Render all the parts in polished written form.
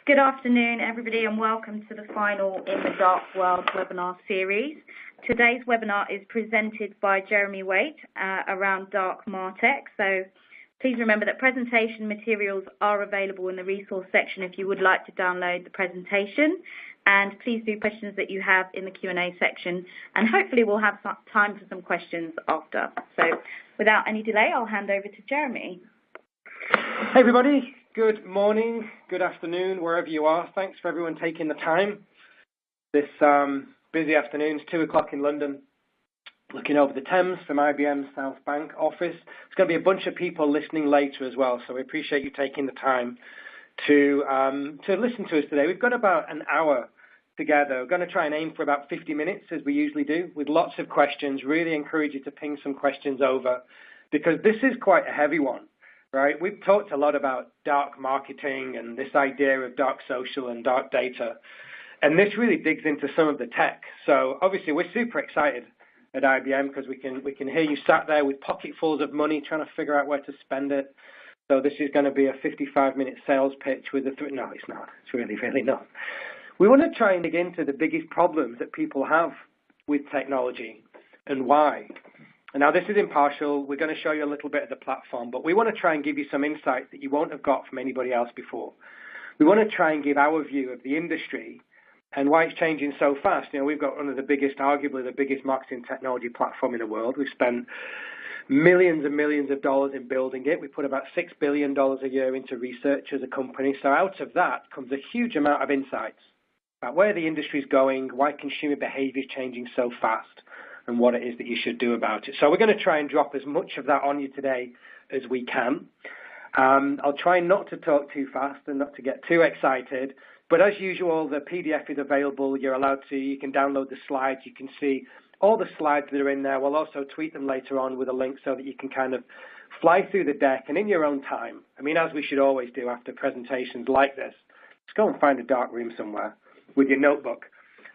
Good afternoon, everybody, and welcome to the final In the Dark World webinar series. Today's webinar is presented by Jeremy Waite around dark Martech. So please remember that presentation materials are available in the resource section if you would like to download the presentation. And please do questions that you have in the Q&A section, and hopefully we'll have some time for some questions after. So without any delay, I'll hand over to Jeremy. Hey everybody, good morning, good afternoon, wherever you are. Thanks for everyone taking the time. This busy afternoon, it's 2 o'clock in London, looking over the Thames from IBM's South Bank office. There's going to be a bunch of people listening later as well, so we appreciate you taking the time to listen to us today. We've got about an hour together. We're going to try and aim for about 50 minutes, as we usually do, with lots of questions. Really encourage you to ping some questions over, because this is quite a heavy one. Right? We've talked a lot about dark marketing and this idea of dark social and dark data, and this really digs into some of the tech. So obviously we're super excited at IBM because we can hear you sat there with pocketfuls of money trying to figure out where to spend it. So this is going to be a 55-minute sales pitch with no, it's not. It's really not. We want to try and dig into the biggest problems that people have with technology and why. And now this is impartial. We're going to show you a little bit of the platform, but we want to try and give you some insight that you won't have got from anybody else before. We want to try and give our view of the industry and why it's changing so fast. You know, we've got one of the biggest, arguably the biggest marketing technology platform in the world. We've spent millions and millions of dollars in building it. We put about $6 billion a year into research as a company. So out of that comes a huge amount of insights about where the industry is going, why consumer behavior is changing so fast, and what it is that you should do about it. So we're going to try and drop as much of that on you today as we can. I'll try not to talk too fast and not to get too excited, but as usual, the PDF is available. You can download the slides. You can see all the slides that are in there. We'll also tweet them later on with a link so that you can kind of fly through the deck and in your own time. I mean, as we should always do after presentations like this, just go and find a dark room somewhere with your notebook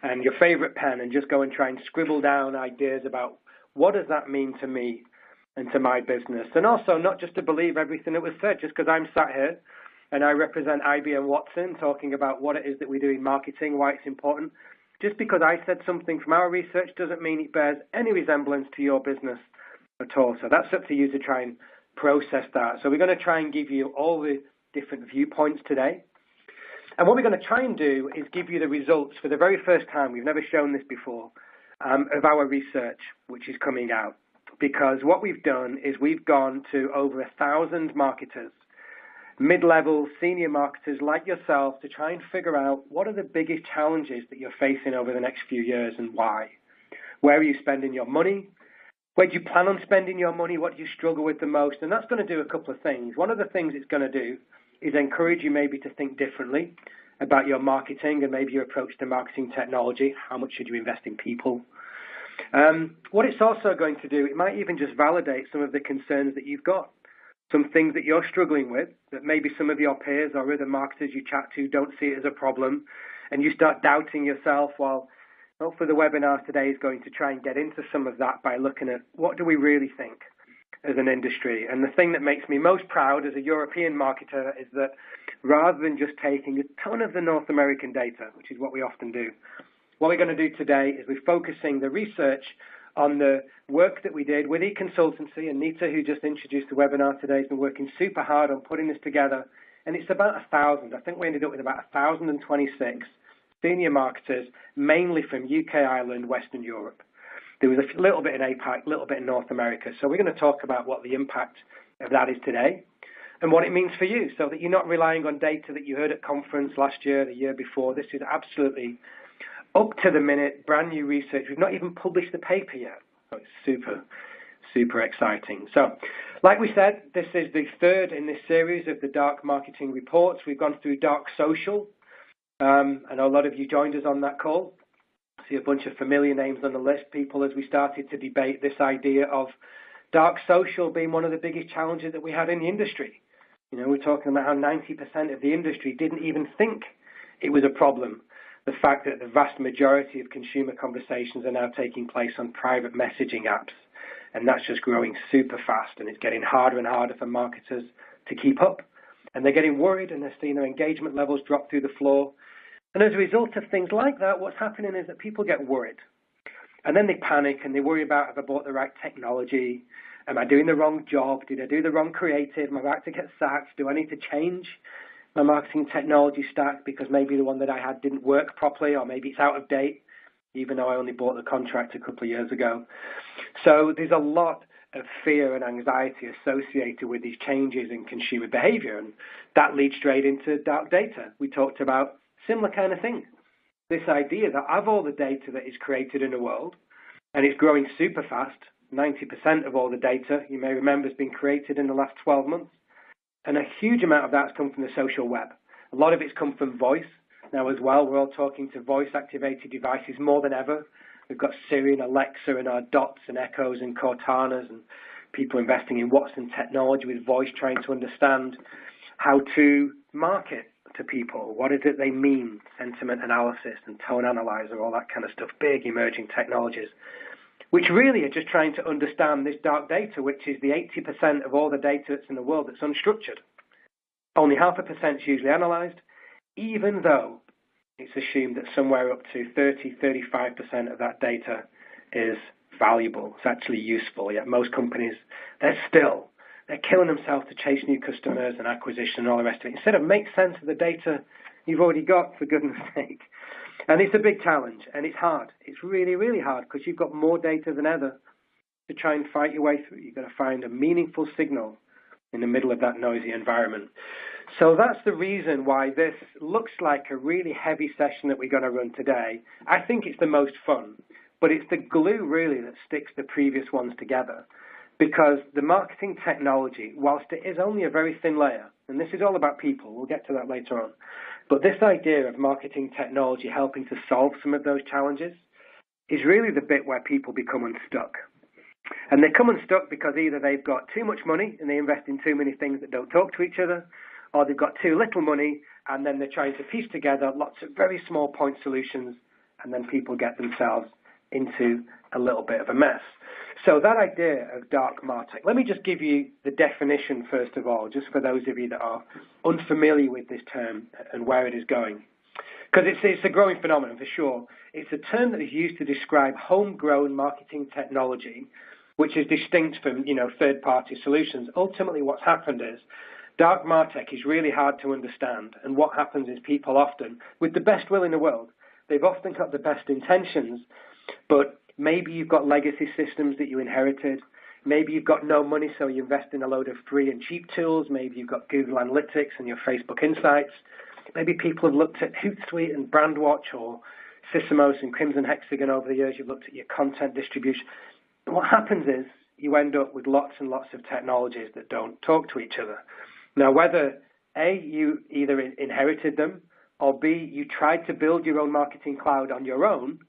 and your favorite pen and just go and try and scribble down ideas about what does that mean to me and to my business. And also not just to believe everything that was said, just because I'm sat here and I represent IBM Watson talking about what it is that we do in marketing, why it's important. Just because I said something from our research doesn't mean it bears any resemblance to your business at all. So that's up to you to try and process that. So we're going to try and give you all the different viewpoints today. And what we're going to try and do is give you the results for the very first time, we've never shown this before, of our research, which is coming out. Because what we've done is we've gone to over 1,000 marketers, mid-level, senior marketers like yourself, to try and figure out what are the biggest challenges that you're facing over the next few years and why. Where are you spending your money? Where do you plan on spending your money? What do you struggle with the most? And that's going to do a couple of things. One of the things it's going to do is encourage you maybe to think differently about your marketing and maybe your approach to marketing technology. How much should you invest in people? What it's also going to do, it might even just validate some of the concerns that you've got, some things that you're struggling with, that maybe some of your peers or other marketers you chat to don't see it as a problem, and you start doubting yourself. Well, hopefully the webinar today is going to try and get into some of that by looking at what do we really think as an industry. And the thing that makes me most proud as a European marketer is that rather than just taking a ton of the North American data, which is what we often do, what we're going to do today is we're focusing the research on the work that we did with eConsultancy, and Nita, who just introduced the webinar today, has been working super hard on putting this together. And it's about 1,000. I think we ended up with about 1,026 senior marketers, mainly from UK, Ireland, Western Europe. There was a little bit in APAC, a little bit in North America. So we're going to talk about what the impact of that is today and what it means for you, so that you're not relying on data that you heard at conference last year, the year before. This is absolutely up to the minute, brand new research. We've not even published the paper yet. So it's super, super exciting. So like we said, this is the third in this series of the dark marketing reports. We've gone through dark social. I know a lot of you joined us on that call. See a bunch of familiar names on the list, people, as we started to debate this idea of dark social being one of the biggest challenges that we had in the industry. You know, we're talking about how 90% of the industry didn't even think it was a problem. The fact that the vast majority of consumer conversations are now taking place on private messaging apps, and that's just growing super fast, and it's getting harder and harder for marketers to keep up. And they're getting worried, and they're seeing their engagement levels drop through the floor. And as a result of things like that, what's happening is that people get worried. And then they panic, and they worry about, have I bought the right technology? Am I doing the wrong job? Did I do the wrong creative? Am I about to get sacked? Do I need to change my marketing technology stack because maybe the one that I had didn't work properly, or maybe it's out of date, even though I only bought the contract a couple of years ago? So there's a lot of fear and anxiety associated with these changes in consumer behavior, and that leads straight into dark data. We talked about similar kind of thing. This idea that of all the data that is created in the world, and it's growing super fast, 90% of all the data, you may remember, has been created in the last 12 months. And a huge amount of that's come from the social web. A lot of it's come from voice. Now as well, we're all talking to voice-activated devices more than ever. We've got Siri and Alexa and our Dots and Echoes and Cortanas, and people investing in Watson technology with voice, trying to understand how to market to people. What is it they mean? Sentiment analysis and tone analyzer, all that kind of stuff. Big emerging technologies, which really are just trying to understand this dark data, which is the 80% of all the data that's in the world that's unstructured. Only 0.5% is usually analyzed, even though it's assumed that somewhere up to 30-35% of that data is valuable. It's actually useful. Yet most companies, they're killing themselves to chase new customers and acquisition and all the rest of it, instead of make sense of the data you've already got, for goodness sake. And it's a big challenge, and it's hard. It's really, really hard, because you've got more data than ever to try and fight your way through. You've got to find a meaningful signal in the middle of that noisy environment. So that's the reason why this looks like a really heavy session that we're going to run today. I think it's the most fun, but it's the glue, really, that sticks the previous ones together. Because the marketing technology, whilst it is only a very thin layer, and this is all about people, we'll get to that later on, but this idea of marketing technology helping to solve some of those challenges is really the bit where people become unstuck. And they come unstuck because either they've got too much money and they invest in too many things that don't talk to each other, or they've got too little money and then they're trying to piece together lots of very small point solutions, and then people get themselves into a little bit of a mess. So that idea of dark Martech, let me just give you the definition first of all, just for those of you that are unfamiliar with this term and where it is going. Because it's a growing phenomenon for sure. It's a term that is used to describe homegrown marketing technology, which is distinct from, third-party solutions. Ultimately, what's happened is dark Martech is really hard to understand, and what happens is people often, with the best will in the world, they've often got the best intentions, but maybe you've got legacy systems that you inherited. Maybe you've got no money, so you invest in a load of free and cheap tools. Maybe you've got Google Analytics and your Facebook Insights. Maybe people have looked at Hootsuite and Brandwatch or Sysomos and Crimson Hexagon over the years. You've looked at your content distribution. And what happens is you end up with lots and lots of technologies that don't talk to each other. Now, whether A, you either inherited them, or B, you tried to build your own marketing cloud on your own,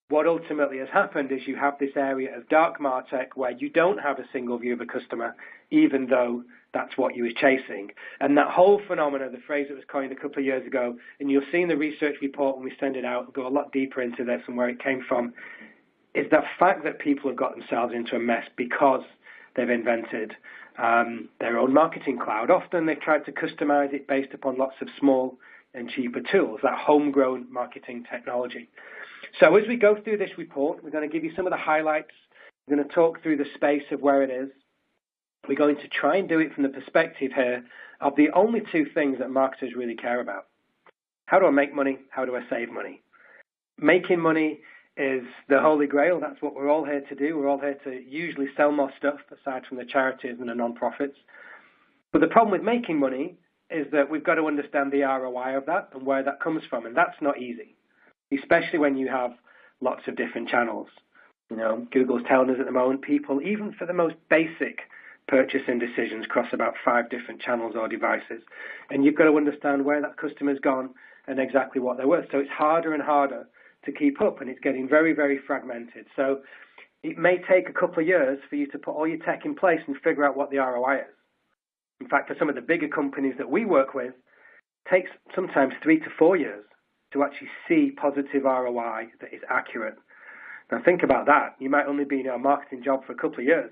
what ultimately has happened is you have this area of dark Martech where you don't have a single view of a customer, even though that's what you was chasing. And that whole phenomenon, the phrase that was coined a couple of years ago, and you'll see in the research report when we send it out, we'll go a lot deeper into this and where it came from, is that fact that people have got themselves into a mess because they've invented their own marketing cloud. Often they've tried to customize it based upon lots of small and cheaper tools, that homegrown marketing technology. So as we go through this report, we're going to give you some of the highlights. We're going to talk through the space of where it is. We're going to try and do it from the perspective here of the only two things that marketers really care about. How do I make money? How do I save money? Making money is the holy grail. That's what we're all here to do. We're all here to usually sell more stuff, aside from the charities and the non-profits. But the problem with making money is that we've got to understand the ROI of that and where that comes from, and that's not easy, especially when you have lots of different channels. Google's telling us at the moment, people, even for the most basic purchasing decisions, cross about 5 different channels or devices. And you've got to understand where that customer's gone and exactly what they're worth. So it's harder and harder to keep up, and it's getting very, very fragmented. So it may take a couple of years for you to put all your tech in place and figure out what the ROI is. In fact, for some of the bigger companies that we work with, it takes sometimes 3 to 4 years to actually see positive ROI that is accurate. Now think about that. You might only be in a marketing job for a couple of years,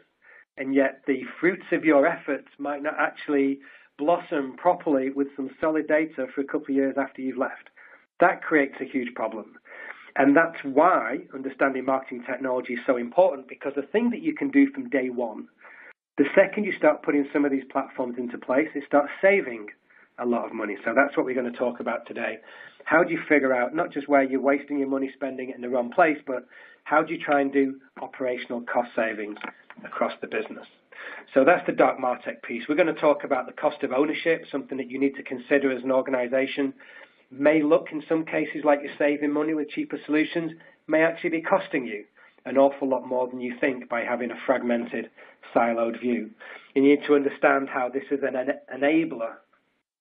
and yet the fruits of your efforts might not actually blossom properly with some solid data for a couple of years after you've left. That creates a huge problem. And that's why understanding marketing technology is so important, because the thing that you can do from day one, the second you start putting some of these platforms into place, it starts saving a lot of money. So that's what we're going to talk about today. How do you figure out not just where you're wasting your money spending it in the wrong place, but how do you try and do operational cost savings across the business? So that's the dark Martech piece. We're going to talk about the cost of ownership, something that you need to consider as an organization. May look in some cases like you're saving money with cheaper solutions, may actually be costing you an awful lot more than you think by having a fragmented, siloed view. You need to understand how this is an enabler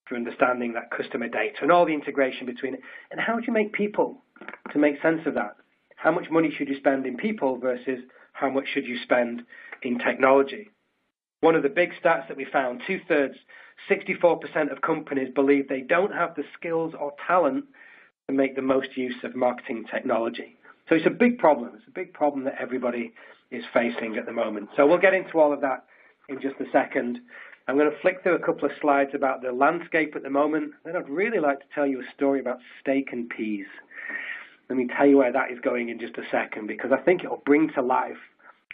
for understanding that customer data and all the integration between it. And how do you make people to make sense of that? How much money should you spend in people versus how much should you spend in technology? One of the big stats that we found, 2/3, 64% of companies believe they don't have the skills or talent to make the most use of marketing technology. So it's a big problem. It's a big problem that everybody is facing at the moment. So we'll get into all of that in just a second. I'm going to flick through a couple of slides about the landscape at the moment. Then I'd really like to tell you a story about steak and peas. Let me tell you where that is going in just a second, because I think it will bring to life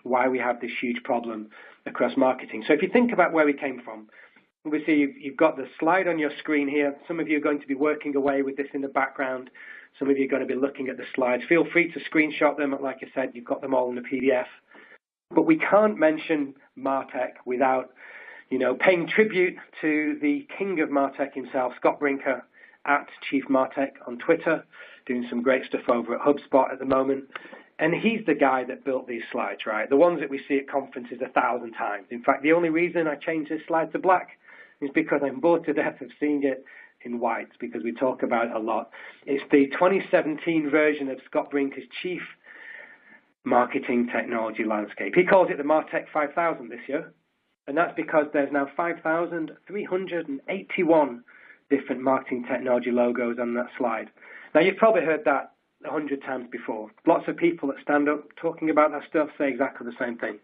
why we have this huge problem across marketing. So if you think about where we came from, obviously you've got the slide on your screen here. Some of you are going to be working away with this in the background. Some of you are going to be looking at the slides. Feel free to screenshot them. Like I said, you've got them all in the PDF. But we can't mention Martech without, paying tribute to the king of Martech himself, Scott Brinker, at Chief Martech on Twitter, doing some great stuff over at HubSpot at the moment. And he's the guy that built these slides, right? The ones that we see at conferences 1,000 times. In fact, the only reason I changed this slide to black is because I'm bored to death of seeing it in white, because we talk about it a lot. It's the 2017 version of Scott Brinker's Chief Marketing Technology Landscape. He calls it the Martech 5000 this year, and that's because there's now 5,381 different marketing technology logos on that slide. Now, you've probably heard that 100 times before. Lots of people that stand up talking about that stuff say exactly the same thing.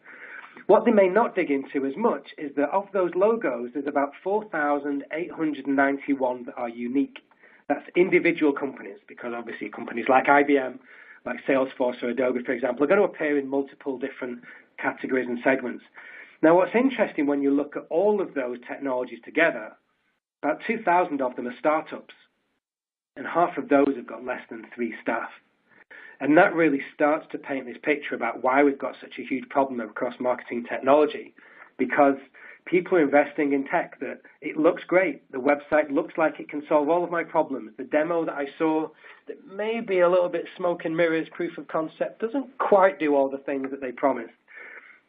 What they may not dig into as much is that of those logos, there's about 4,891 that are unique. That's individual companies, because obviously companies like IBM, like Salesforce or Adobe, for example, are going to appear in multiple different categories and segments. Now, what's interesting when you look at all of those technologies together, about 2,000 of them are startups, and half of those have got less than 3 staff. And that really starts to paint this picture about why we've got such a huge problem across marketing technology, because people are investing in tech that it looks great. The website looks like it can solve all of my problems. The demo that I saw that may be a little bit smoke and mirrors, proof of concept, doesn't quite do all the things that they promised.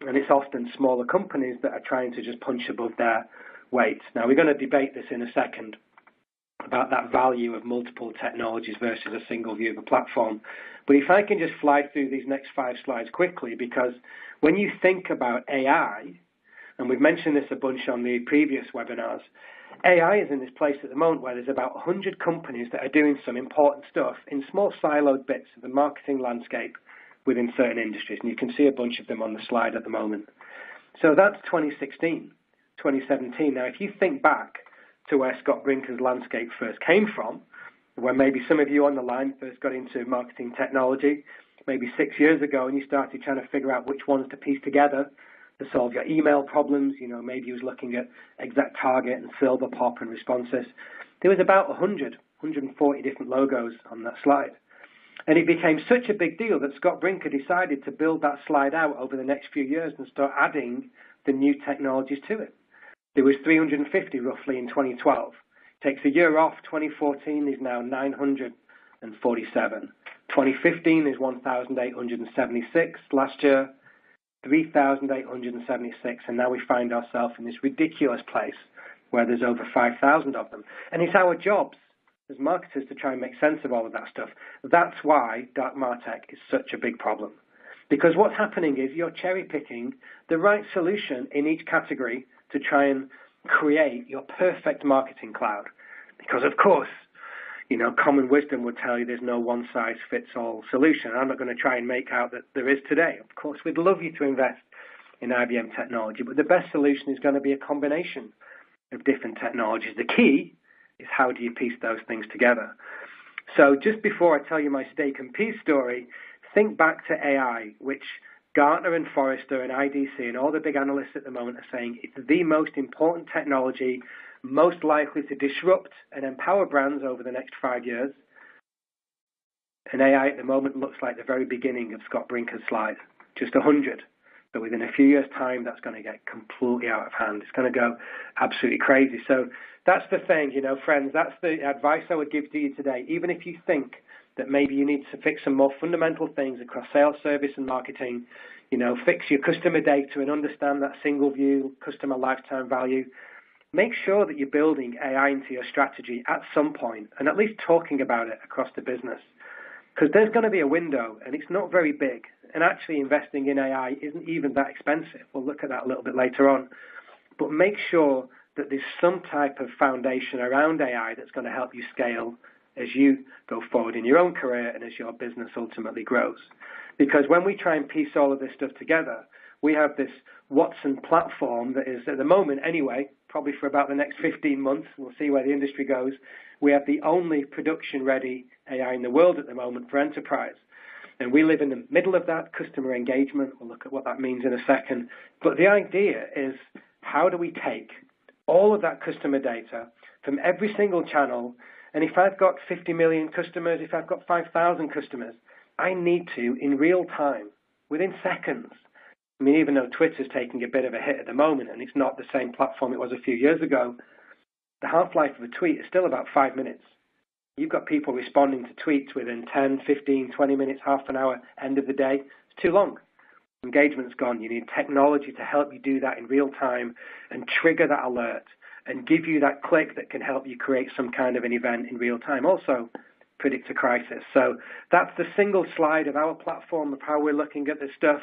And it's often smaller companies that are trying to just punch above their weight. Now, we're going to debate this in a second about that value of multiple technologies versus a single view of a platform. But if I can just fly through these next 5 slides quickly, because when you think about AI, and we've mentioned this a bunch on the previous webinars, AI is in this place at the moment where there's about 100 companies that are doing some important stuff in small siloed bits of the marketing landscape within certain industries. And you can see a bunch of them on the slide at the moment. So that's 2016, 2017. Now, if you think back to where Scott Brinker's landscape first came from, where maybe some of you on the line first got into marketing technology, maybe 6 years ago, and you started trying to figure out which ones to piece together to solve your email problems. Maybe you was looking at Exact Target and Silver Pop and Responses. There was about 140 different logos on that slide. And it became such a big deal that Scott Brinker decided to build that slide out over the next few years and start adding the new technologies to it. There was 350 roughly in 2012. Takes a year off. 2014 is now 947. 2015 is 1,876. Last year, 3,876. And now we find ourselves in this ridiculous place where there's over 5,000 of them. And it's our jobs as marketers to try and make sense of all of that stuff. That's why dark Martech is such a big problem. Because what's happening is you're cherry picking the right solution in each category to try and create your perfect marketing cloud. Because, of course, common wisdom would tell you there's no one-size-fits-all solution. I'm not going to try and make out that there is today. Of course, we'd love you to invest in IBM technology, but the best solution is going to be a combination of different technologies. The key is how do you piece those things together. So just before I tell you my steak and peas story, think back to AI, which Gartner and Forrester and IDC and all the big analysts at the moment are saying it's the most important technology, most likely to disrupt and empower brands over the next 5 years. And AI at the moment looks like the very beginning of Scott Brinker's slide, just 100. But within a few years' time, that's going to get completely out of hand. It's going to go absolutely crazy. So that's the thing, friends, that's the advice I would give to you today. Even if you think that maybe you need to fix some more fundamental things across sales, service, and marketing, fix your customer data and understand that single view, customer lifetime value, make sure that you're building AI into your strategy at some point and at least talking about it across the business. Because there's going to be a window, and it's not very big. And actually investing in AI isn't even that expensive. We'll look at that a little bit later on. But make sure that there's some type of foundation around AI that's going to help you scale as you go forward in your own career and as your business ultimately grows. Because when we try and piece all of this stuff together, we have this Watson platform that is, at the moment anyway, probably for about the next 15 months, we'll see where the industry goes, we have the only production-ready AI in the world at the moment for enterprise. And we live in the middle of that, customer engagement. We'll look at what that means in a second. But the idea is, how do we take all of that customer data from every single channel? And if I've got 50 million customers, if I've got 5,000 customers, I need to, in real time, within seconds. I mean, even though Twitter's taking a bit of a hit at the moment, and it's not the same platform it was a few years ago, the half-life of a tweet is still about 5 minutes. You've got people responding to tweets within 10, 15, 20 minutes, half an hour, end of the day. It's too long. Engagement's gone. You need technology to help you do that in real time and trigger that alert and give you that click that can help you create some kind of an event in real time. Also, predict a crisis. So that's the single slide of our platform of how we're looking at this stuff.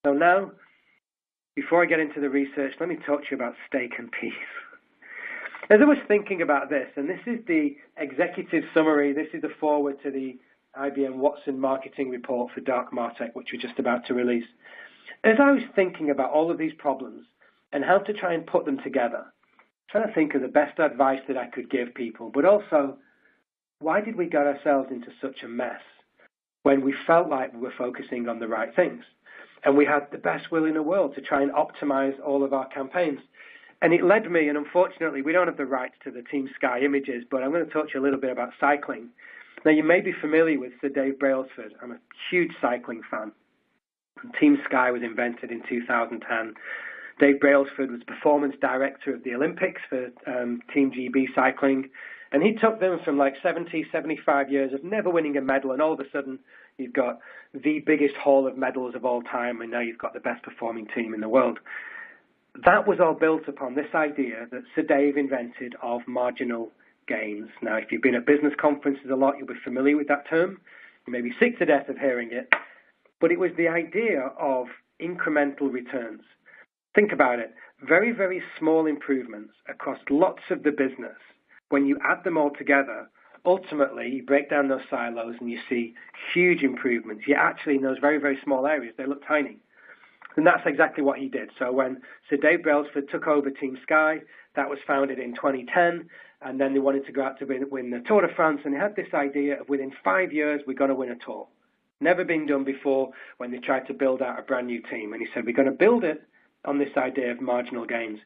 So now, before I get into the research, let me talk to you about steak and peas. As I was thinking about this, and this is the executive summary, this is the forward to the IBM Watson marketing report for Dark Martech, which we're just about to release. As I was thinking about all of these problems and how to try and put them together, trying to think of the best advice that I could give people, but also, why did we get ourselves into such a mess when we felt like we were focusing on the right things? And we had the best will in the world to try and optimize all of our campaigns. And it led me, and unfortunately, we don't have the rights to the Team Sky images, but I'm going to talk to you a little bit about cycling. Now, you may be familiar with Sir Dave Brailsford. I'm a huge cycling fan. Team Sky was invented in 2010. Dave Brailsford was performance director of the Olympics for Team GB cycling. And he took them from like 70, 75 years of never winning a medal, and all of a sudden, you've got the biggest haul of medals of all time, and now you've got the best performing team in the world. That was all built upon this idea that Sir Dave invented of marginal gains. Now, if you've been at business conferences a lot, you'll be familiar with that term. You may be sick to death of hearing it. But it was the idea of incremental returns. Think about it. Very, very small improvements across lots of the business. When you add them all together, ultimately, you break down those silos and you see huge improvements. Yet actually, in those very, very small areas, they look tiny. And that's exactly what he did. So when Sir Dave Brailsford took over Team Sky, that was founded in 2010, and then they wanted to go out to win the Tour de France, and they had this idea of within 5 years, we're going to win a Tour. Never been done before when they tried to build out a brand new team. And he said, we're going to build it on this idea of marginal gains.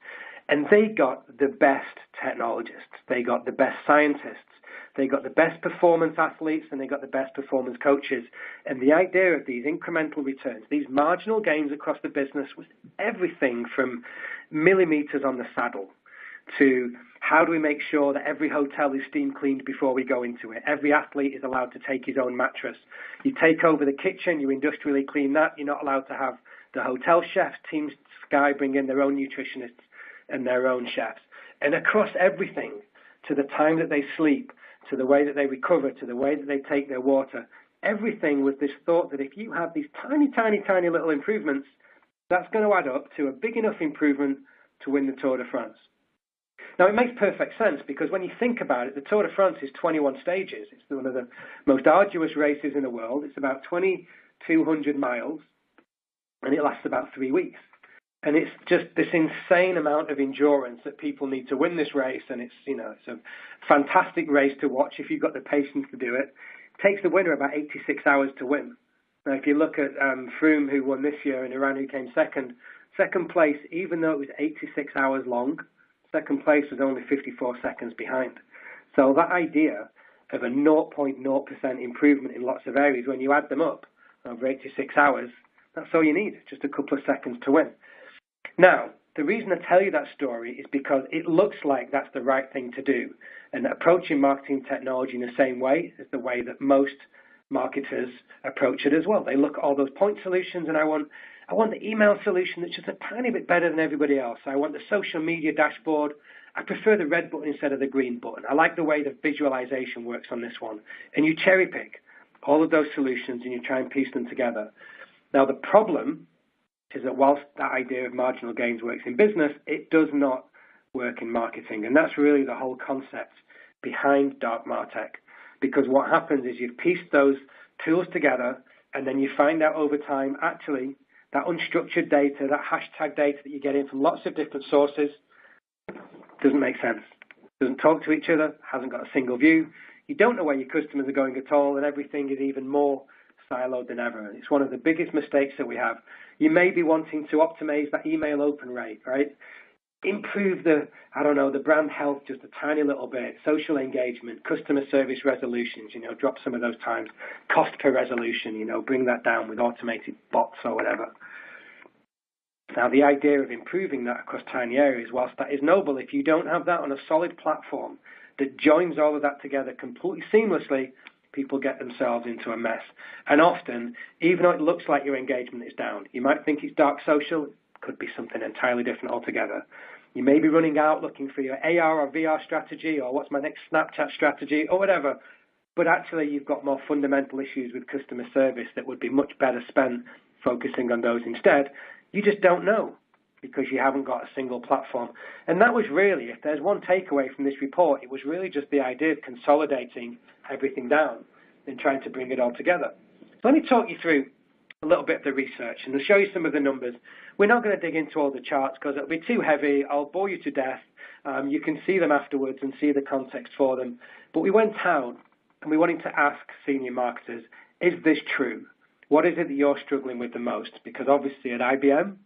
And they got the best technologists. They got the best scientists. They got the best performance athletes, and they got the best performance coaches. And the idea of these incremental returns, these marginal gains across the business, was everything from millimeters on the saddle to how do we make sure that every hotel is steam cleaned before we go into it. Every athlete is allowed to take his own mattress. You take over the kitchen, you industrially clean that. You're not allowed to have the hotel chefs. Team Sky bring in their own nutritionists and their own chefs. And across everything, to the time that they sleep, to the way that they recover, to the way that they take their water, everything with this thought that if you have these tiny, tiny, tiny little improvements, that's going to add up to a big enough improvement to win the Tour de France. Now, it makes perfect sense because when you think about it, the Tour de France is 21 stages. It's one of the most arduous races in the world. It's about 2,200 miles, and it lasts about 3 weeks. And it's just this insane amount of endurance that people need to win this race. And it's, it's a fantastic race to watch if you've got the patience to do it. It takes the winner about 86 hours to win. Now, if you look at Froome, who won this year, and Iran, who came second place, even though it was 86 hours long, second place was only 54 seconds behind. So that idea of a 0.0% improvement in lots of areas, when you add them up over 86 hours, that's all you need, just a couple of seconds to win. Now, the reason I tell you that story is because it looks like that's the right thing to do, and approaching marketing technology in the same way is the way that most marketers approach it as well. They look at all those point solutions, and I want the email solution that's just a tiny bit better than everybody else. I want the social media dashboard. I prefer the red button instead of the green button. I like the way the visualization works on this one. And you cherry pick all of those solutions and you try and piece them together. Now, the problem is that whilst that idea of marginal gains works in business, it does not work in marketing. And that's really the whole concept behind Dark Martech. Because what happens is you've pieced those tools together, and then you find out over time, actually, that unstructured data, that hashtag data that you get in from lots of different sources, doesn't make sense. Doesn't talk to each other, hasn't got a single view. You don't know where your customers are going at all, and everything is even more siloed than ever. It's one of the biggest mistakes that we have. You may be wanting to optimize that email open rate, right? Improve the brand health just a tiny little bit, social engagement, customer service resolutions, drop some of those times, cost per resolution, bring that down with automated bots or whatever. Now, the idea of improving that across tiny areas, whilst that is noble, if you don't have that on a solid platform that joins all of that together completely seamlessly, people get themselves into a mess. And often, even though it looks like your engagement is down, you might think it's dark social, it could be something entirely different altogether. You may be running out looking for your AR or VR strategy, or what's my next Snapchat strategy, or whatever. But actually, you've got more fundamental issues with customer service that would be much better spent focusing on those instead. You just don't know because you haven't got a single platform. And that was really, if there's one takeaway from this report, it was really just the idea of consolidating everything down and trying to bring it all together. So let me talk you through a little bit of the research, and I'll show you some of the numbers. We're not going to dig into all the charts because it'll be too heavy. I'll bore you to death. You can see them afterwards and see the context for them. But we went out and we wanted to ask senior marketers, is this true? What is it that you're struggling with the most? Because obviously at IBM,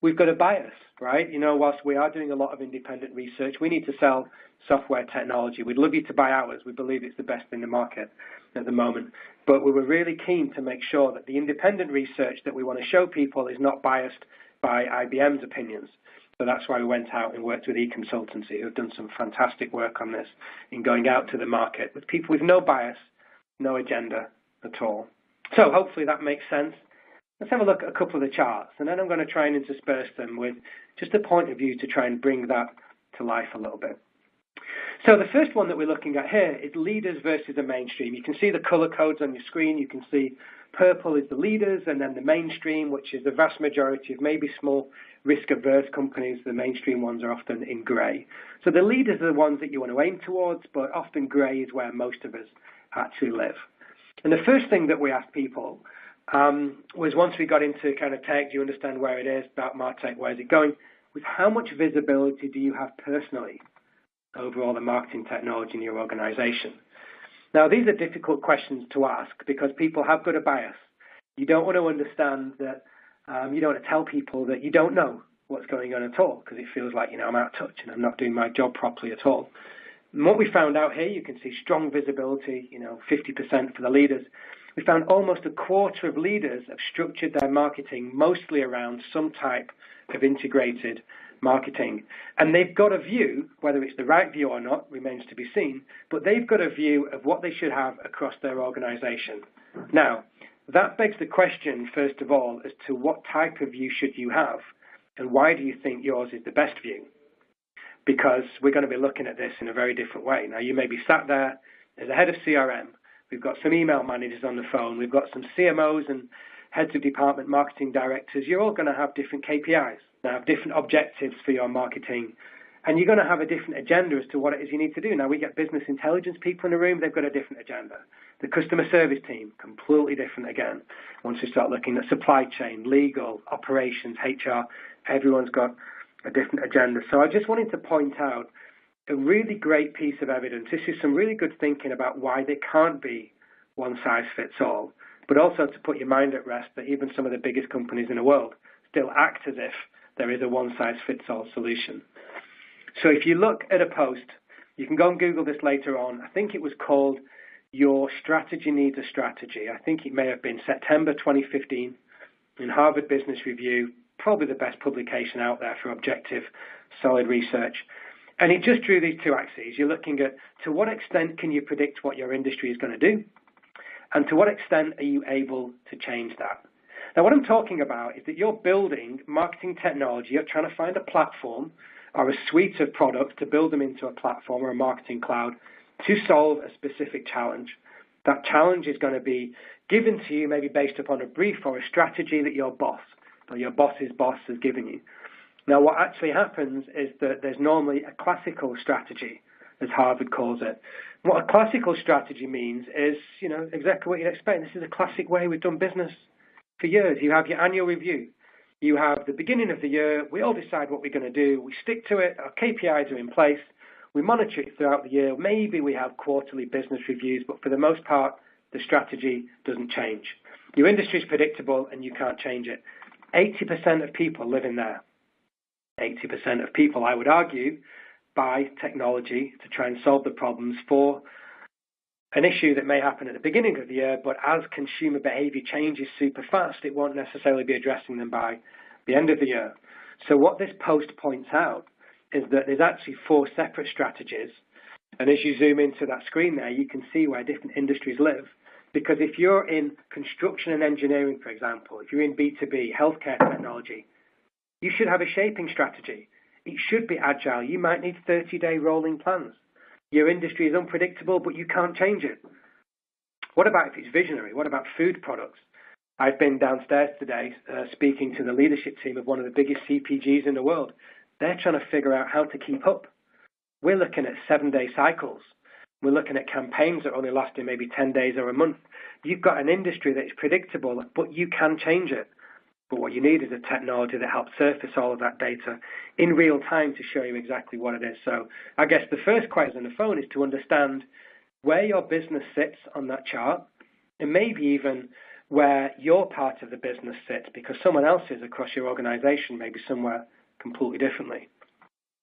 we've got a bias, right? Whilst we are doing a lot of independent research, we need to sell software technology. We'd love you to buy ours. We believe it's the best in the market at the moment. But we were really keen to make sure that the independent research that we want to show people is not biased by IBM's opinions. So that's why we went out and worked with eConsultancy, who have done some fantastic work on this in going out to the market with people with no bias, no agenda at all. So hopefully that makes sense. Let's have a look at a couple of the charts, and then I'm going to try and intersperse them with just a point of view to try and bring that to life a little bit. So the first one that we're looking at here is leaders versus the mainstream. You can see the color codes on your screen. You can see purple is the leaders, and then the mainstream, which is the vast majority of maybe small risk-averse companies. The mainstream ones are often in grey. So the leaders are the ones that you want to aim towards, but often grey is where most of us actually live. And the first thing that we asked people was, once we got into kind of tech, do you understand where it is, about Martech, where is it going, was how much visibility do you have personally over all the marketing technology in your organization? Now, these are difficult questions to ask because people have got a bias. You don't want to understand that, you don't want to tell people that you don't know what's going on at all because it feels like, I'm out of touch and I'm not doing my job properly at all. And what we found out here, you can see strong visibility, 50% for the leaders. We found almost a quarter of leaders have structured their marketing mostly around some type of integrated marketing. And they've got a view, whether it's the right view or not remains to be seen, but they've got a view of what they should have across their organization. Now, that begs the question, first of all, as to what type of view should you have and why do you think yours is the best view? Because we're going to be looking at this in a very different way. Now, you may be sat there as a head of CRM. We've got some email managers on the phone. We've got some CMOs and heads of department marketing directors. You're all going to have different KPIs, now different objectives for your marketing, and you're going to have a different agenda as to what it is you need to do. Now, we get business intelligence people in the room. They've got a different agenda. The customer service team, completely different again. Once we start looking at supply chain, legal, operations, HR, Everyone's got a different agenda. So I just wanted to point out a really great piece of evidence. This is some really good thinking about why there can't be one size fits all, but also to put your mind at rest that even some of the biggest companies in the world still act as if there is a one size fits all solution. So if you look at a post, you can go and Google this later on. I think it was called Your Strategy Needs a Strategy. I think it may have been September 2015 in Harvard Business Review, probably the best publication out there for objective, solid research. And it just drew these two axes. You're looking at to what extent can you predict what your industry is going to do, and to what extent are you able to change that? Now, what I'm talking about is that you're building marketing technology. You're trying to find a platform or a suite of products to build them into a platform or a marketing cloud to solve a specific challenge. That challenge is going to be given to you maybe based upon a brief or a strategy that your boss or your boss's boss has given you. Now, what actually happens is that there's normally a classical strategy, as Harvard calls it. What a classical strategy means is, exactly what you'd expect. This is a classic way we've done business for years. You have your annual review. You have the beginning of the year. We all decide what we're going to do. We stick to it. Our KPIs are in place. We monitor it throughout the year. Maybe we have quarterly business reviews, but for the most part, the strategy doesn't change. Your industry is predictable and you can't change it. 80% of people live in there. 80% of people, I would argue, buy technology to try and solve the problems for an issue that may happen at the beginning of the year, but as consumer behavior changes super fast, it won't necessarily be addressing them by the end of the year. So what this post points out is that there's actually 4 separate strategies. And as you zoom into that screen there, you can see where different industries live. Because if you're in construction and engineering, for example, if you're in B2B, healthcare technology, you should have a shaping strategy. It should be agile. You might need 30-day rolling plans. Your industry is unpredictable, but you can't change it. What about if it's visionary? What about food products? I've been downstairs today speaking to the leadership team of one of the biggest CPGs in the world. They're trying to figure out how to keep up. We're looking at 7-day cycles. We're looking at campaigns that are only lasting maybe 10 days or a month. You've got an industry that is predictable, but you can change it. But what you need is a technology that helps surface all of that data in real time to show you exactly what it is. So I guess the first question on the phone is to understand where your business sits on that chart, and maybe even where your part of the business sits, because someone else's across your organization may be somewhere completely differently.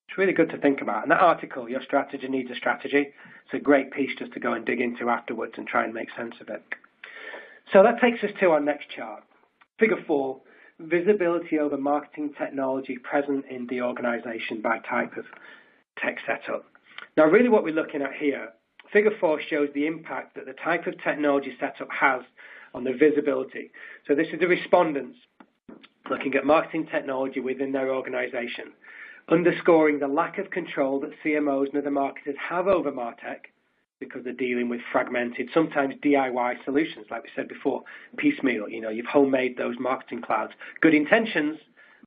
It's really good to think about. And that article, Your Strategy Needs a Strategy, it's a great piece just to go and dig into afterwards and try and make sense of it. So that takes us to our next chart. Figure 4. Visibility over marketing technology present in the organization by type of tech setup. Now, really what we're looking at here, figure 4 shows the impact that the type of technology setup has on the visibility. So this is the respondents looking at marketing technology within their organization, underscoring the lack of control that CMOs and other marketers have over Martech, because they're dealing with fragmented, sometimes DIY solutions, like we said before, piecemeal. You've homemade those marketing clouds. Good intentions,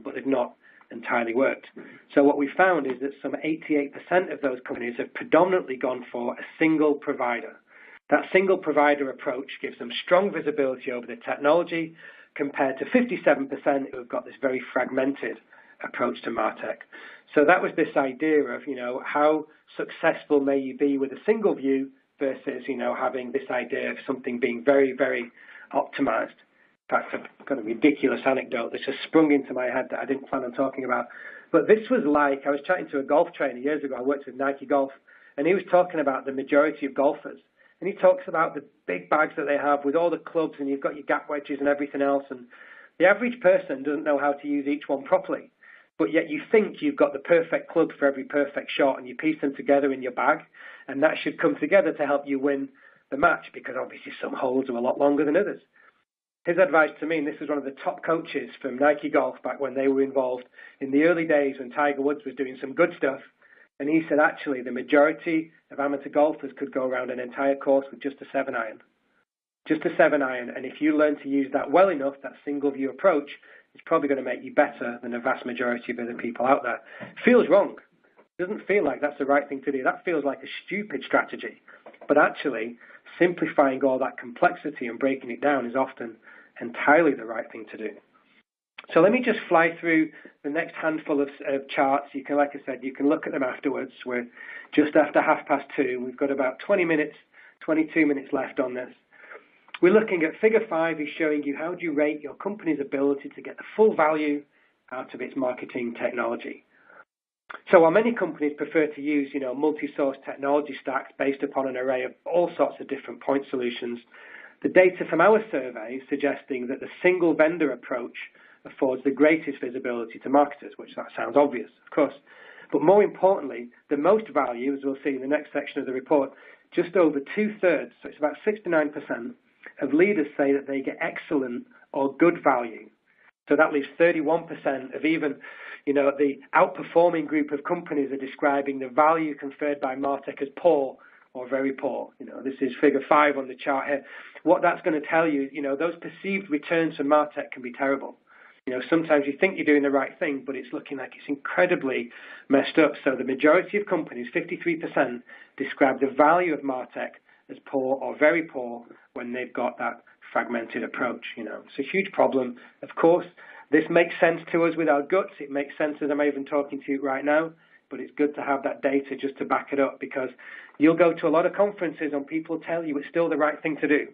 but they've not entirely worked. So what we found is that some 88% of those companies have predominantly gone for a single provider. That single provider approach gives them strong visibility over the technology compared to 57% who have got this very fragmented approach to Martech. So that was this idea of, how successful may you be with a single view versus, having this idea of something being very, very optimized. In fact, I've got a ridiculous anecdote that just sprung into my head that I didn't plan on talking about. But this was like, I was chatting to a golf trainer years ago. I worked with Nike Golf, and he was talking about the majority of golfers. And he talks about the big bags that they have with all the clubs, and you've got your gap wedges and everything else. And the average person doesn't know how to use each one properly. But yet you think you've got the perfect club for every perfect shot, and you piece them together in your bag, and that should come together to help you win the match, because obviously some holes are a lot longer than others. His advice to me, and this was one of the top coaches from Nike Golf back when they were involved in the early days when Tiger Woods was doing some good stuff, and he said actually the majority of amateur golfers could go around an entire course with just a 7-iron. Just a 7-iron, and if you learn to use that well enough, that single view approach, it's probably going to make you better than the vast majority of other people out there. Feels wrong. Doesn't feel like that's the right thing to do. That feels like a stupid strategy. But actually, simplifying all that complexity and breaking it down is often entirely the right thing to do. So let me just fly through the next handful of charts. You can, like I said, you can look at them afterwards. We're just after 2:30. We've got about 20 minutes, 22 minutes left on this. We're looking at figure 5 is showing you how do you rate your company's ability to get the full value out of its marketing technology. So while many companies prefer to use, multi-source technology stacks based upon an array of all sorts of different point solutions, the data from our survey is suggesting that the single vendor approach affords the greatest visibility to marketers, which that sounds obvious, of course. But more importantly, the most value, as we'll see in the next section of the report, just over 2/3, so it's about 69% of leaders say that they get excellent or good value. So that leaves 31% of even, the outperforming group of companies are describing the value conferred by Martech as poor or very poor. This is figure 5 on the chart here. What that's going to tell you, those perceived returns from Martech can be terrible. Sometimes you think you're doing the right thing, but it's looking like it's incredibly messed up. So the majority of companies, 53%, describe the value of Martech as poor or very poor when they've got that fragmented approach. It's a huge problem. Of course, this makes sense to us with our guts. It makes sense as I'm even talking to you right now, but it's good to have that data just to back it up, because you'll go to a lot of conferences and people tell you it's still the right thing to do.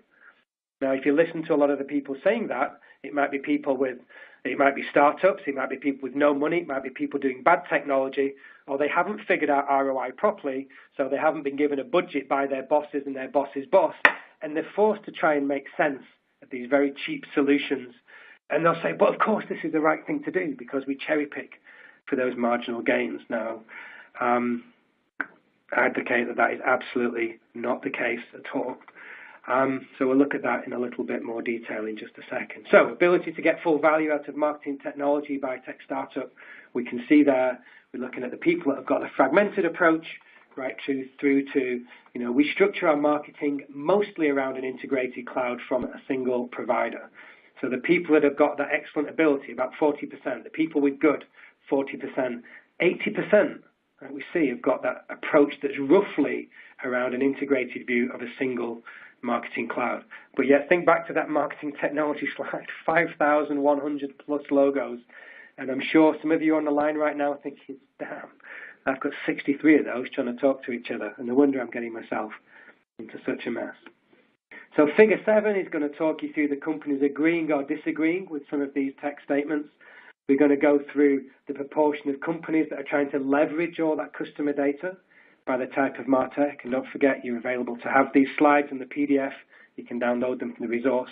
Now, if you listen to a lot of the people saying that, it might be startups, it might be people with no money, it might be people doing bad technology, or they haven't figured out ROI properly, so they haven't been given a budget by their bosses and their boss's boss, and they're forced to try and make sense of these very cheap solutions. And they'll say, but of course this is the right thing to do because we cherry pick for those marginal gains. Now, I advocate that is absolutely not the case at all. So we'll look at that in a little bit more detail in just a second. So ability to get full value out of marketing technology by tech startup. We can see there, we're looking at the people that have got a fragmented approach right through to, we structure our marketing mostly around an integrated cloud from a single provider. So the people that have got that excellent ability, about 40%, the people with good, 40%, 80%, we see have got that approach that's roughly around an integrated view of a single marketing cloud. But yet, think back to that marketing technology slide, 5,100 plus logos. And I'm sure some of you on the line right now are thinking, damn, I've got 63 of those trying to talk to each other. And no wonder I'm getting myself into such a mess. So figure 7 is going to talk you through the companies agreeing or disagreeing with some of these tech statements. We're going to go through the proportion of companies that are trying to leverage all that customer data by the type of Martech. And don't forget, you're available to have these slides in the PDF. You can download them from the resource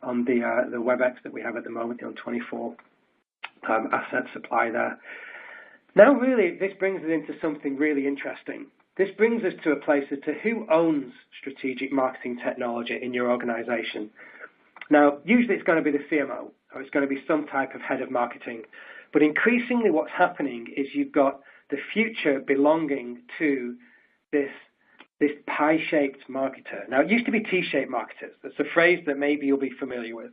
on the WebEx that we have at the moment on 24 asset supply there. Now, really, this brings us into something really interesting. This brings us to a place as to who owns strategic marketing technology in your organization. Now, usually it's going to be the CMO, or it's going to be some type of head of marketing. But increasingly what's happening is you've got the future belonging to this pie-shaped marketer. Now, it used to be T-shaped marketers. That's a phrase that maybe you'll be familiar with.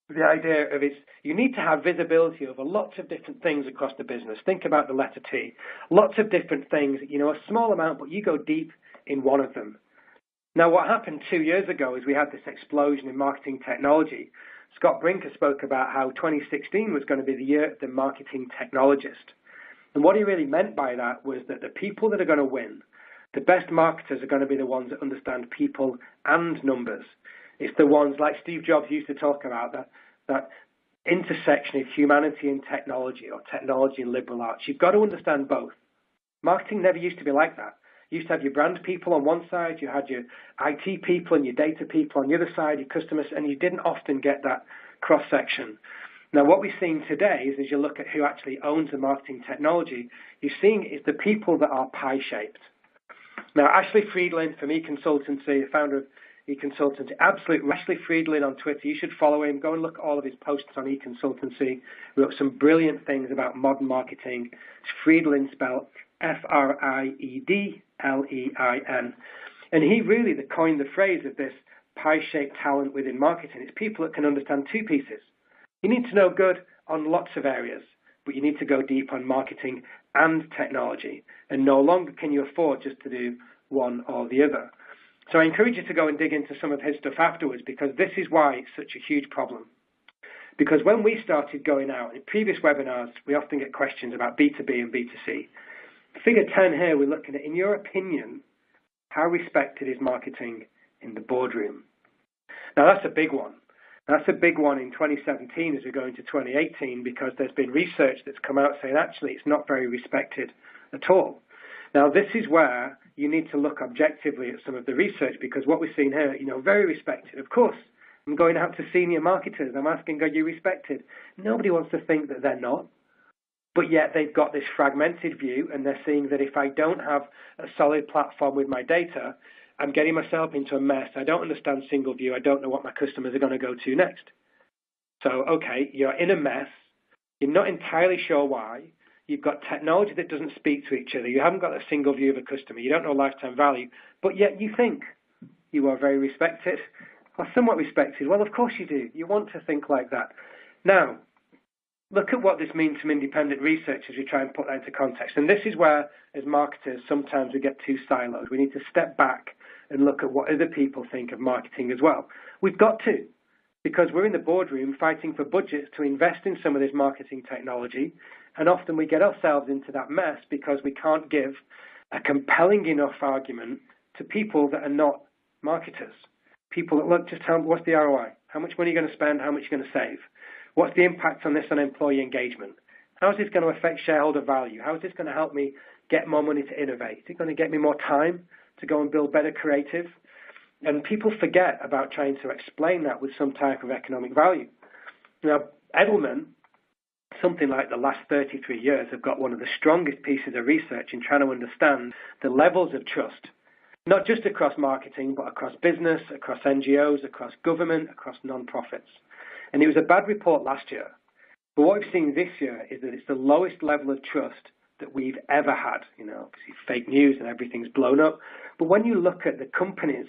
The idea of you need to have visibility over lots of different things across the business. Think about the letter T. Lots of different things, a small amount, but you go deep in one of them. Now, what happened 2 years ago is we had this explosion in marketing technology. Scott Brinker spoke about how 2016 was going to be the year of the marketing technologist. And what he really meant by that was that the people that are going to win, the best marketers, are going to be the ones that understand people and numbers. It's the ones like Steve Jobs used to talk about, that intersection of humanity and technology, or technology and liberal arts. You've got to understand both. Marketing never used to be like that. You used to have your brand people on one side, you had your IT people and your data people on the other side, your customers, and you didn't often get that cross-section. Now, what we're seeing today is, as you look at who actually owns the marketing technology, you're seeing is the people that are pie-shaped. Now, Ashley Friedland from eConsultancy, founder of eConsultancy, Ashley Friedland on Twitter, you should follow him. Go and look at all of his posts on eConsultancy. He wrote some brilliant things about modern marketing. It's Friedland, spelled Friedlein. And he really coined the phrase of this pie-shaped talent within marketing. It's people that can understand two pieces. You need to know good on lots of areas, but you need to go deep on marketing and technology. And no longer can you afford just to do one or the other. So I encourage you to go and dig into some of his stuff afterwards, because this is why it's such a huge problem. Because when we started going out, in previous webinars, we often get questions about B2B and B2C. Figure 10 here, we're looking at, in your opinion, how respected is marketing in the boardroom? Now, that's a big one. That's a big one in 2017 as we go into 2018, because there's been research that's come out saying actually it's not very respected at all. Now, this is where you need to look objectively at some of the research, because what we're seeing here, very respected. Of course, I'm going out to senior marketers. I'm asking, are you respected? Nobody wants to think that they're not. But yet they've got this fragmented view, and they're seeing that if I don't have a solid platform with my data, I'm getting myself into a mess. I don't understand single view. I don't know what my customers are going to go to next. So, okay, you're in a mess. You're not entirely sure why. You've got technology that doesn't speak to each other. You haven't got a single view of a customer. You don't know lifetime value. But yet you think you are very respected, or somewhat respected. Well, of course you do. You want to think like that. Now, look at what this means from independent research as we try and put that into context. And this is where, as marketers, sometimes we get too siloed. We need to step back and look at what other people think of marketing as well. We've got to, because we're in the boardroom fighting for budgets to invest in some of this marketing technology, and often we get ourselves into that mess because we can't give a compelling enough argument to people that are not marketers. People that look, just tell them, what's the ROI? How much money are you going to spend? How much are you going to save? What's the impact on this on employee engagement? How is this going to affect shareholder value? How is this going to help me get more money to innovate? Is it going to get me more time to go and build better creative? And people forget about trying to explain that with some type of economic value. Now, Edelman, something like the last 33 years, have got one of the strongest pieces of research in trying to understand the levels of trust, not just across marketing, but across business, across NGOs, across government, across non-profits. And it was a bad report last year. But what we've seen this year is that it's the lowest level of trust that we've ever had. Obviously fake news and everything's blown up. But when you look at the companies,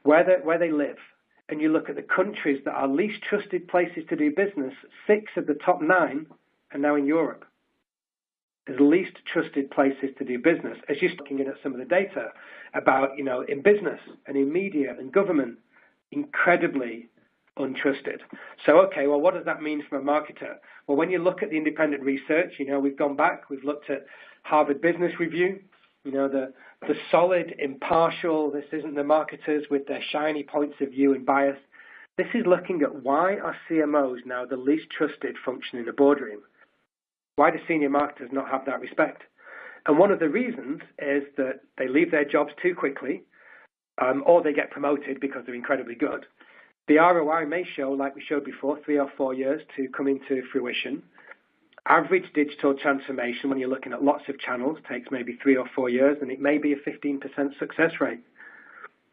where they live, and you look at the countries that are least trusted places to do business, 6 of the top 9 are now in Europe as least trusted places to do business. As you're looking at some of the data about, in business and in media and government, incredibly untrusted. So, okay, well, what does that mean from a marketer? Well, when you look at the independent research, we've gone back, we've looked at Harvard Business Review, the solid, impartial, this isn't the marketers with their shiny points of view and bias. This is looking at why are CMOs now the least trusted function in the boardroom? Why do senior marketers not have that respect? And one of the reasons is that they leave their jobs too quickly, or they get promoted because they're incredibly good. The ROI may show, like we showed before, 3 or 4 years to come into fruition. Average digital transformation, when you're looking at lots of channels, takes maybe 3 or 4 years, and it may be a 15% success rate.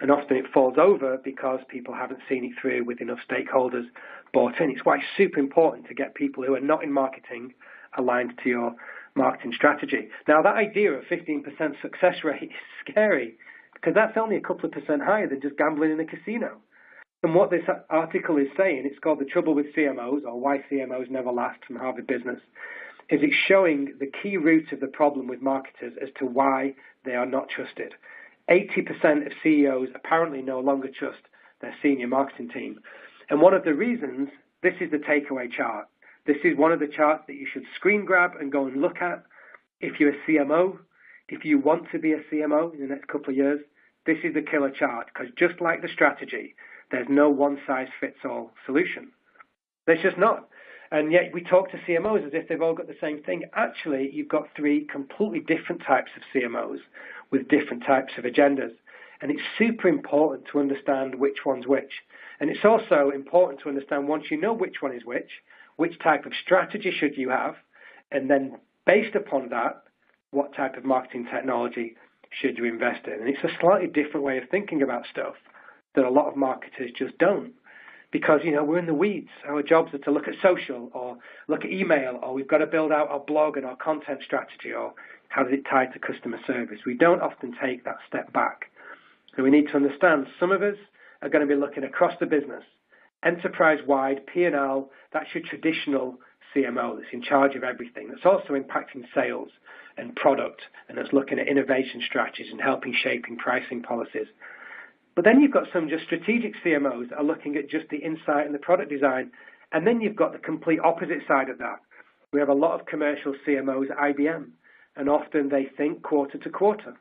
And often it falls over because people haven't seen it through with enough stakeholders bought in. It's why it's super important to get people who are not in marketing aligned to your marketing strategy. Now, that idea of 15% success rate is scary, because that's only a couple of percent higher than just gambling in a casino. And what this article is saying, it's called The Trouble with CMOs, or Why CMOs Never Last, from Harvard Business, is it's showing the key root of the problem with marketers as to why they are not trusted. 80% of CEOs apparently no longer trust their senior marketing team. And one of the reasons, this is the takeaway chart. This is one of the charts that you should screen grab and go and look at. If you're a CMO, if you want to be a CMO in the next couple of years, this is the killer chart, because just like the strategy, there's no one-size-fits-all solution. There's just not. And yet we talk to CMOs as if they've all got the same thing. Actually, you've got 3 completely different types of CMOs with different types of agendas. And it's super important to understand which one's which. And it's also important to understand, once you know which one is which type of strategy should you have, and then based upon that, what type of marketing technology should you invest in. And it's a slightly different way of thinking about stuff that a lot of marketers just don't. Because, we're in the weeds. Our jobs are to look at social, or look at email, or we've got to build out our blog and our content strategy, or how does it tie to customer service. We don't often take that step back. So we need to understand some of us are going to be looking across the business, enterprise-wide, P&L, that's your traditional CMO that's in charge of everything, that's also impacting sales and product, and that's looking at innovation strategies and helping shaping pricing policies. But then you've got some just strategic CMOs that are looking at just the insight and the product design, And then you've got the complete opposite side of that. We have a lot of commercial CMOs at IBM, and often they think quarter to quarter.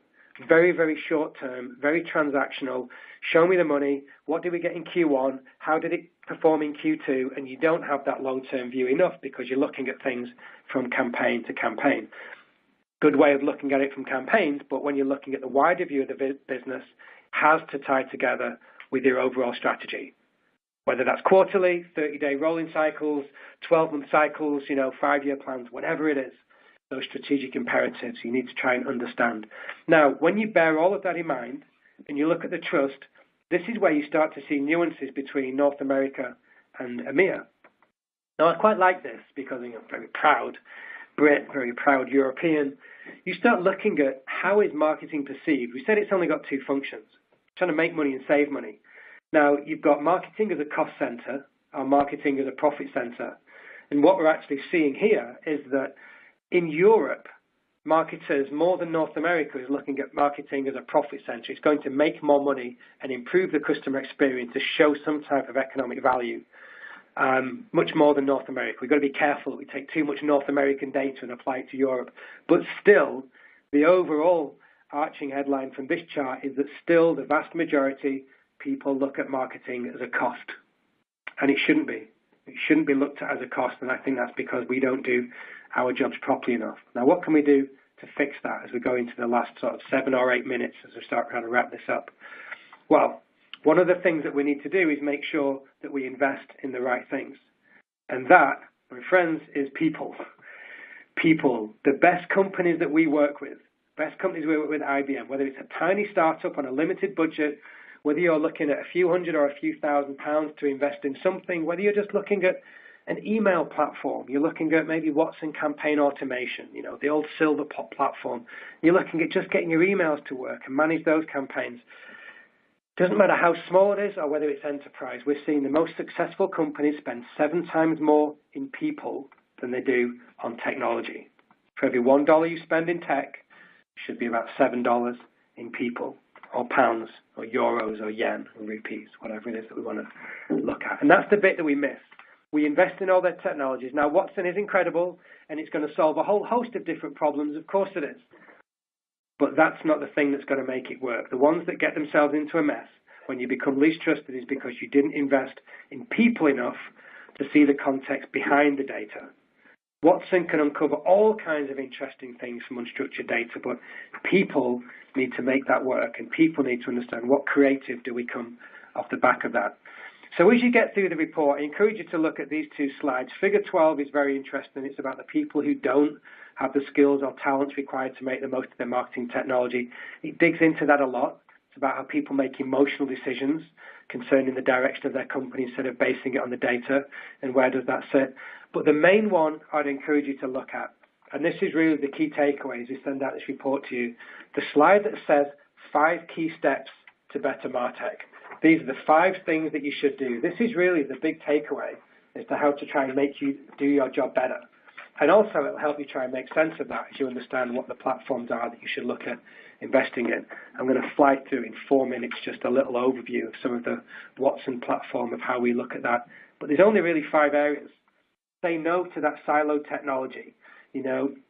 Very, very short term, very transactional. Show me the money. What did we get in Q1? How did it perform in Q2? And you don't have that long-term view enough because you're looking at things from campaign to campaign. Good way of looking at it from campaigns, but when you're looking at the wider view of the business, has to tie together with your overall strategy. Whether that's quarterly, 30-day rolling cycles, 12-month cycles, 5-year plans, whatever it is. Those strategic imperatives you need to try and understand. Now, when you bear all of that in mind and you look at the trust, this is where you start to see nuances between North America and EMEA. Now, I quite like this because I'm very proud Brit, very proud European. You start looking at how is marketing perceived. We said it's only got two functions, trying to make money and save money. Now, you've got marketing as a cost center or marketing as a profit center. And what we're actually seeing here is that in Europe, marketers, more than North America, is looking at marketing as a profit center. It's going to make more money and improve the customer experience to show some type of economic value, much more than North America. We've got to be careful that we take too much North American data and apply it to Europe. But still, the overall arching headline from this chart is that still the vast majority people look at marketing as a cost. And it shouldn't be. It shouldn't be looked at as a cost, and I think that's because we don't do our jobs properly enough. Now, what can we do to fix that as we go into the last sort of 7 or 8 minutes as we start trying to wrap this up? Well, one of the things that we need to do is make sure that we invest in the right things. And that, my friends, is people. People, the best companies that we work with, best companies we work with at IBM, whether it's a tiny startup on a limited budget, whether you're looking at a few hundred or a few £1,000s to invest in something, whether you're just looking at an email platform, you're looking at maybe Watson campaign automation, the old Silverpot platform. You're looking at just getting your emails to work and manage those campaigns. Doesn't matter how small it is or whether it's enterprise. We're seeing the most successful companies spend 7 times more in people than they do on technology. For every $1 you spend in tech, it should be about $7 in people, or pounds, or euros, or yen, or rupees, whatever it is that we want to look at. And that's the bit that we miss. We invest in all their technologies. Now, Watson is incredible, and it's going to solve a whole host of different problems. Of course it is. But that's not the thing that's going to make it work. The ones that get themselves into a mess when you become least trusted is because you didn't invest in people enough to see the context behind the data. Watson can uncover all kinds of interesting things from unstructured data, but people need to make that work, and people need to understand what creative do we come off the back of that. So as you get through the report, I encourage you to look at these 2 slides. Figure 12 is very interesting. It's about the people who don't have the skills or talents required to make the most of their marketing technology. It digs into that a lot. It's about how people make emotional decisions concerning the direction of their company instead of basing it on the data, and where does that sit. But the main one I'd encourage you to look at, and this is really the key takeaway as we send out this report to you, the slide that says 5 key steps to better Martech. These are the 5 things that you should do. This is really the big takeaway as to how to try and make you do your job better. And also it will help you try and make sense of that as you understand what the platforms are that you should look at investing in. I'm going to fly through in 4 minutes just a little overview of some of the Watson platform of how we look at that. But there's only really 5 areas. Say no to that siloed technology.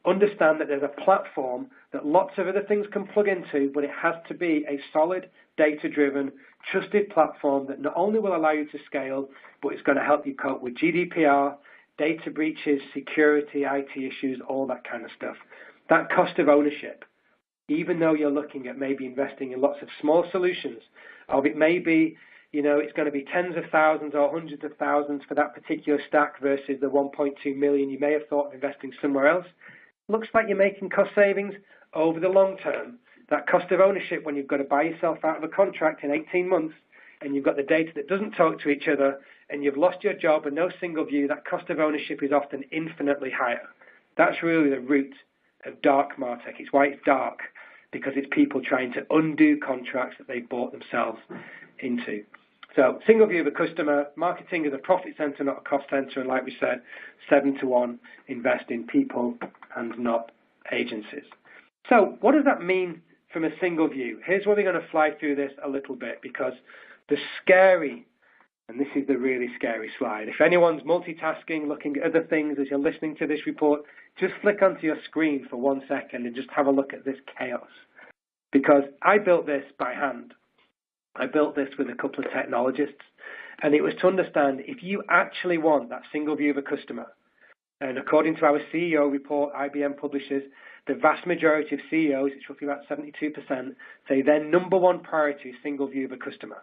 Understand that there's a platform that lots of other things can plug into, but it has to be a solid, data-driven, trusted platform that not only will allow you to scale, but it's going to help you cope with GDPR, data breaches, security, IT issues, all that kind of stuff. That cost of ownership, even though you're looking at maybe investing in lots of small solutions, or it may be, it's going to be tens of thousands or hundreds of thousands for that particular stack versus the 1.2 million you may have thought of investing somewhere else. Looks like you're making cost savings over the long term. That cost of ownership when you've got to buy yourself out of a contract in 18 months and you've got the data that doesn't talk to each other and you've lost your job and no single view, that cost of ownership is often infinitely higher. That's really the root of dark Martech. It's why it's dark, because it's people trying to undo contracts that they bought themselves into. So single view of a customer, marketing is a profit center, not a cost center, and like we said, 7-to-1, invest in people and not agencies. So what does that mean from a single view? Here's where we're going to fly through this a little bit, because the scary And this is the really scary slide. If anyone's multitasking, looking at other things as you're listening to this report, just flick onto your screen for 1 second and just have a look at this chaos. Because I built this by hand. I built this with a couple of technologists, and it was to understand if you actually want that single view of a customer, and according to our CEO report, IBM publishes, the vast majority of CEOs, it's roughly about 72%, say their number one priority is single view of a customer.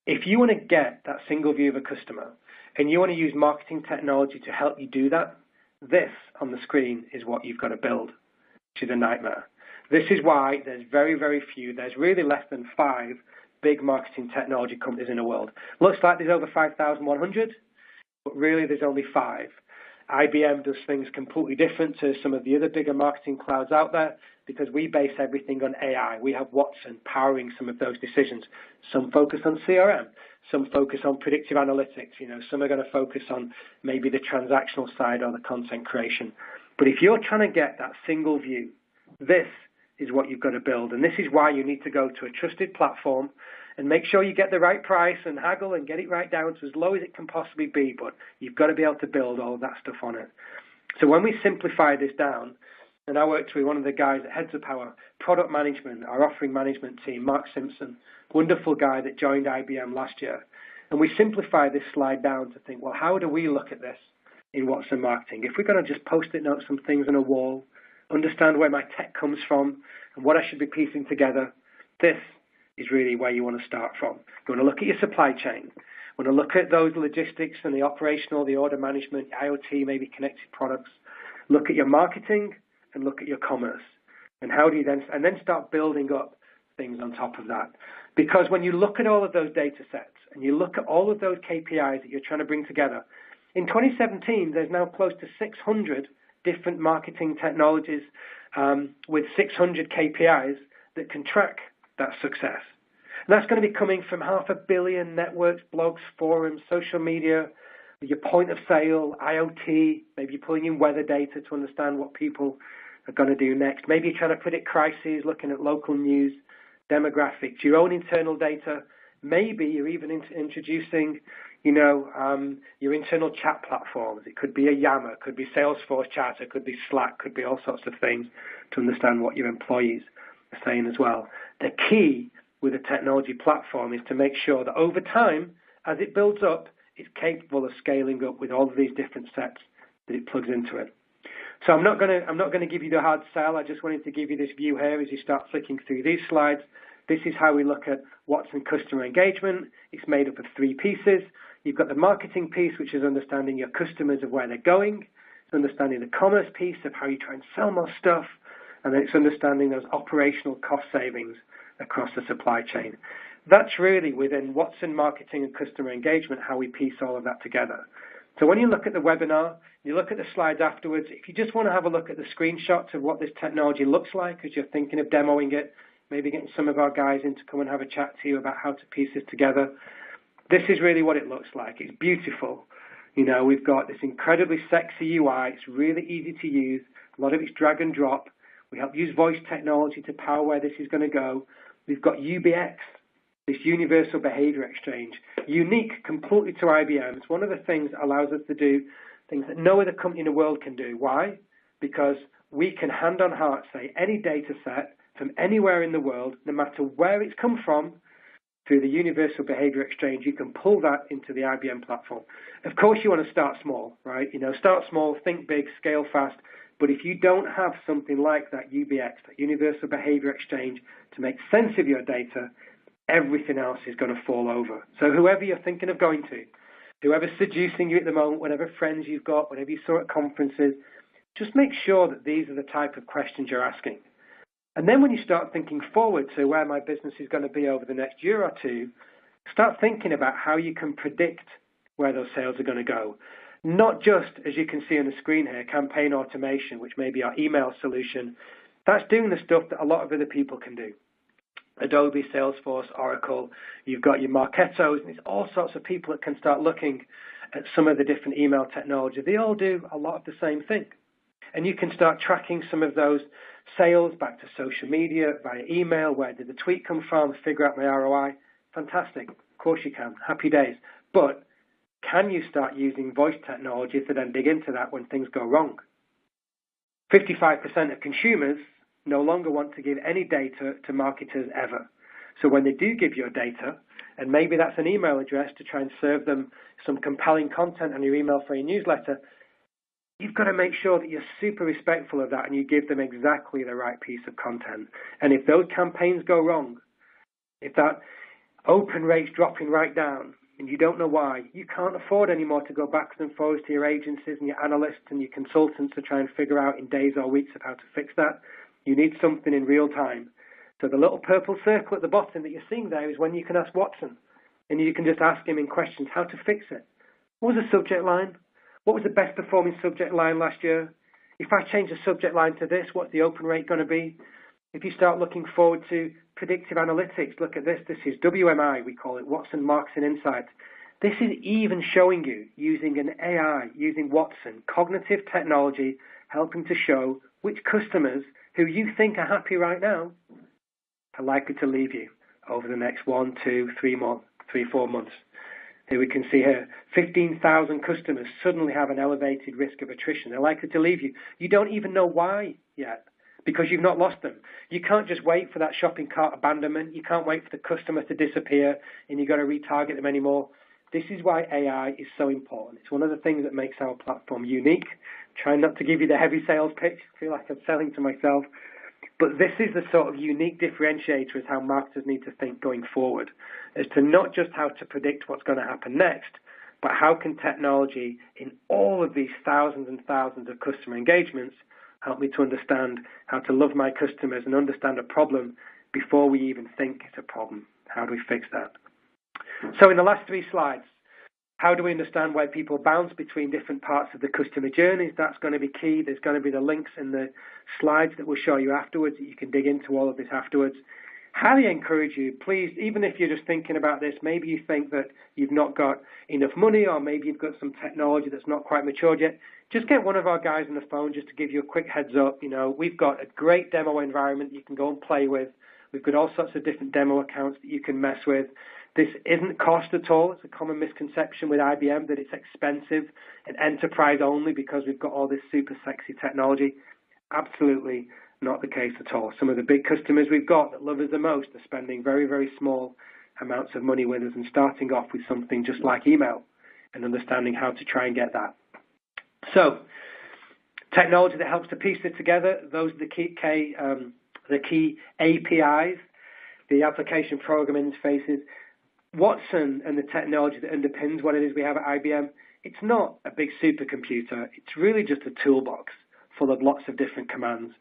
If you want to get that single view of a customer and you want to use marketing technology to help you do that, this on the screen is what you've got to build, which is a nightmare. This is why there's very, very few, there's really less than 5 big marketing technology companies in the world. Looks like there's over 5,100, but really there's only 5. IBM does things completely different to some of the other bigger marketing clouds out there because we base everything on AI. We have Watson powering some of those decisions. Some focus on CRM, some focus on predictive analytics. Some are going to focus on maybe the transactional side or the content creation. But if you're trying to get that single view, this is what you've got to build. And this is why you need to go to a trusted platform and make sure you get the right price and haggle and get it right down to as low as it can possibly be, but you've got to be able to build all of that stuff on it. So when we simplify this down, and I worked with one of the guys that heads up our product management, our offering management team, Mark Simpson, wonderful guy that joined IBM last year, and we simplify this slide down to think, well, how do we look at this in Watson Marketing? If we're going to just post-it note some things on a wall, understand where my tech comes from and what I should be piecing together, this is really where you want to start from. You want to look at your supply chain. You want to look at those logistics and the operational, the order management, IoT, maybe connected products. Look at your marketing and look at your commerce. And how do you then start building up things on top of that? Because when you look at all of those data sets and you look at all of those KPIs that you're trying to bring together, in 2017, there's now close to 600 different marketing technologies with 600 KPIs that can track that success. And that's going to be coming from 500 million networks, blogs, forums, social media, your point of sale, IoT, maybe you're pulling in weather data to understand what people are going to do next. Maybe you're trying to predict crises, looking at local news, demographics, your own internal data. Maybe you're even introducing, your internal chat platforms. It could be a Yammer, it could be Salesforce chat, it could be Slack, could be all sorts of things to understand what your employees are saying as well. The key with a technology platform is to make sure that over time, as it builds up, it's capable of scaling up with all of these different sets that it plugs into it. So I'm not going to give you the hard sell. I just wanted to give you this view here as you start flicking through these slides. This is how we look at Watson customer engagement. It's made up of 3 pieces. You've got the marketing piece, which is understanding your customers of where they're going. It's understanding the commerce piece of how you try and sell more stuff. And then it's understanding those operational cost savings across the supply chain. That's really within Watson marketing and customer engagement, how we piece all of that together. So when you look at the webinar, you look at the slides afterwards, if you just want to have a look at the screenshots of what this technology looks like as you're thinking of demoing it, maybe getting some of our guys in to come and have a chat to you about how to piece this together, this is really what it looks like. It's beautiful. We've got this incredibly sexy UI. It's really easy to use. A lot of it's drag and drop. We help use voice technology to power where this is going to go. We've got UBX, this Universal Behavior Exchange, unique completely to IBM. It's one of the things that allows us to do things that no other company in the world can do. Why? Because we can hand on heart say any data set from anywhere in the world, no matter where it's come from, through the Universal Behavior Exchange, you can pull that into the IBM platform. Of course, you want to start small, right? Start small, think big, scale fast. But if you don't have something like that UBX, that Universal Behavior Exchange, to make sense of your data, everything else is going to fall over. So whoever you're thinking of going to, whoever's seducing you at the moment, whatever friends you've got, whatever you saw at conferences, just make sure that these are the type of questions you're asking. And then when you start thinking forward to where my business is going to be over the next year or two, start thinking about how you can predict where those sales are going to go. Not just, as you can see on the screen here, campaign automation, which may be our email solution. That's doing the stuff that a lot of other people can do. Adobe, Salesforce, Oracle, you've got your Marketos, and it's all sorts of people that can start looking at some of the different email technology. They all do a lot of the same thing. And you can start tracking some of those sales back to social media, via email, where did the tweet come from, figure out my ROI. Fantastic. Of course you can. Happy days. But can you start using voice technology to then dig into that when things go wrong? 55% of consumers no longer want to give any data to marketers ever. So when they do give your data, and maybe that's an email address to try and serve them some compelling content on your email for your newsletter, you've got to make sure that you're super respectful of that and you give them exactly the right piece of content. And if those campaigns go wrong, if that open rate's dropping right down and you don't know why, you can't afford anymore to go backwards and forwards to your agencies and your analysts and your consultants to try and figure out in days or weeks of how to fix that. You need something in real time. So the little purple circle at the bottom that you're seeing there is when you can ask Watson, and you can just ask him in questions how to fix it. What was the subject line? What was the best performing subject line last year? If I change the subject line to this, what's the open rate going to be? If you start looking forward to predictive analytics, look at this. This is WMI, we call it, Watson Marketing Insights. This is even showing you, using an AI, using Watson, cognitive technology, helping to show which customers who you think are happy right now are likely to leave you over the next 1, 2, 3 months, 4 months. Here we can see here, 15,000 customers suddenly have an elevated risk of attrition. They're likely to leave you. You don't even know why yet, because you've not lost them. You can't just wait for that shopping cart abandonment. You can't wait for the customer to disappear and you've got to retarget them anymore. This is why AI is so important. It's one of the things that makes our platform unique. Trying not to give you the heavy sales pitch. I feel like I'm selling to myself. But this is the sort of unique differentiator as how marketers need to think going forward, as to not just how to predict what's going to happen next, but how can technology in all of these thousands and thousands of customer engagements help me to understand how to love my customers and understand a problem before we even think it's a problem. How do we fix that? So in the last 3 slides, how do we understand why people bounce between different parts of the customer journeys? That's going to be key. There's going to be the links in the slides that we'll show you afterwards. You can dig into all of this afterwards. Highly encourage you, please, even if you're just thinking about this, maybe you think that you've not got enough money or maybe you've got some technology that's not quite matured yet, just get one of our guys on the phone just to give you a quick heads up. You know, we've got a great demo environment you can go and play with. We've got all sorts of different demo accounts that you can mess with. This isn't cost at all. It's a common misconception with IBM that it's expensive and enterprise only because we've got all this super sexy technology. Absolutely not the case at all. Some of the big customers we've got that love us the most are spending very, very small amounts of money with us and starting off with something just like email and understanding how to try and get that. So, technology that helps to piece it together, those are the key APIs, the application program interfaces. Watson and the technology that underpins what it is we have at IBM, it's not a big supercomputer. It's really just a toolbox full of lots of different commands.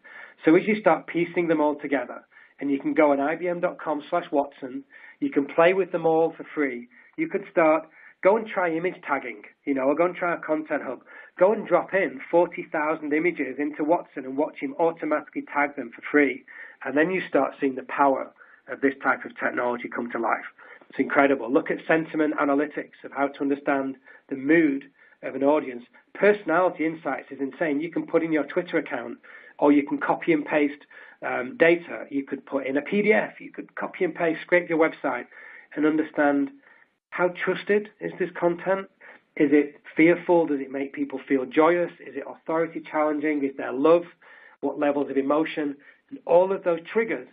So as you start piecing them all together, and you can go on ibm.com/Watson, you can play with them all for free. You could go and try image tagging, or go and try our Content Hub. Go and drop in 40,000 images into Watson and watch him automatically tag them for free. And then you start seeing the power of this type of technology come to life. It's incredible. Look at sentiment analytics of how to understand the mood of an audience. Personality insights is insane. You can put in your Twitter account, or you can copy and paste data. You could put in a PDF. You could copy and paste, scrape your website, and understand how trusted is this content. Is it fearful? Does it make people feel joyous? Is it authority challenging? Is there love? What levels of emotion? And all of those triggers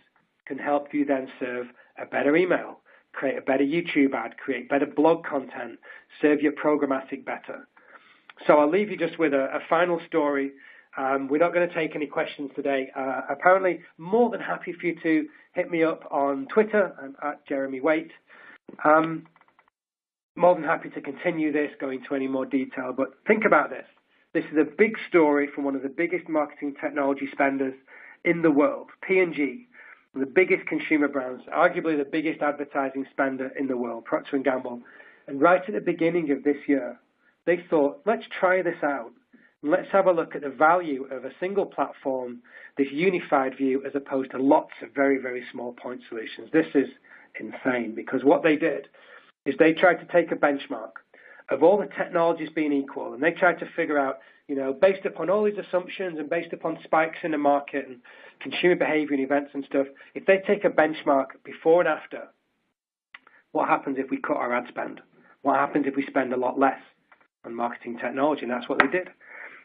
can help you then serve a better email, create a better YouTube ad, create better blog content, serve your programmatic better. So I'll leave you just with a final story. We're not going to take any questions today. Apparently, more than happy for you to hit me up on Twitter. I'm at Jeremy Waite. More than happy to continue this, go into any more detail. But think about this. This is a big story from one of the biggest marketing technology spenders in the world, P&G. The biggest consumer brands, arguably the biggest advertising spender in the world, Procter & Gamble. And right at the beginning of this year, they thought, let's try this out. Let's have a look at the value of a single platform, this unified view, as opposed to lots of very, very small point solutions. This is insane, because what they did is they tried to take a benchmark of all the technologies being equal, and they tried to figure out, based upon all these assumptions and based upon spikes in the market and consumer behavior and events and stuff, if they take a benchmark before and after, what happens if we cut our ad spend? What happens if we spend a lot less on marketing technology? And that's what they did.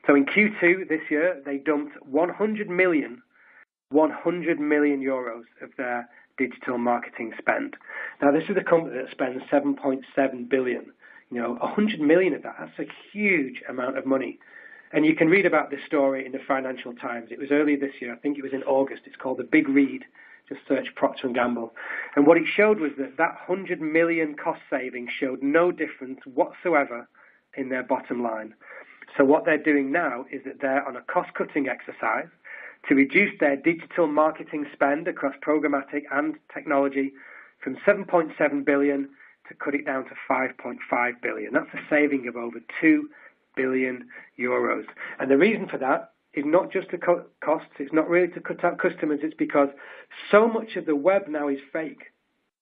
So in Q2 this year, they dumped 100 million euros of their digital marketing spend. Now, this is a company that spends 7.7 billion. 100 million of that, that's a huge amount of money. And you can read about this story in the Financial Times. It was earlier this year. I think it was in August. It's called The Big Read. Just search Procter & Gamble. And what it showed was that 100 million cost savings showed no difference whatsoever in their bottom line. So what they're doing now is that they're on a cost-cutting exercise to reduce their digital marketing spend across programmatic and technology from 7.7 billion to cut it down to 5.5 billion. That's a saving of over 2 billion euros. And the reason for that is not just to cut costs, it's not really to cut out customers, it's because so much of the web now is fake.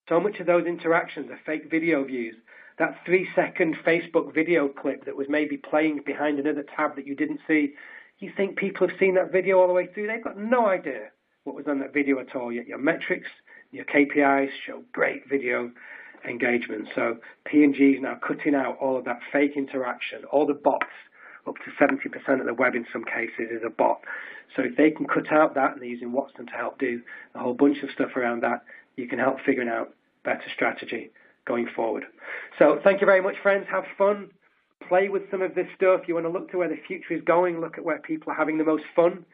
So much of those interactions are fake video views. That 3-second Facebook video clip that was maybe playing behind another tab that you didn't see, you think people have seen that video all the way through? They've got no idea what was on that video at all. Yet your metrics, your KPIs show great video engagement. So P&G is now cutting out all of that fake interaction, all the bots. Up to 70% of the web in some cases is a bot. So if they can cut out that, and they're using Watson to help do a whole bunch of stuff around that, you can help figuring out better strategy going forward. So thank you very much, friends. Have fun. Play with some of this stuff. You want to look to where the future is going. Look at where people are having the most fun.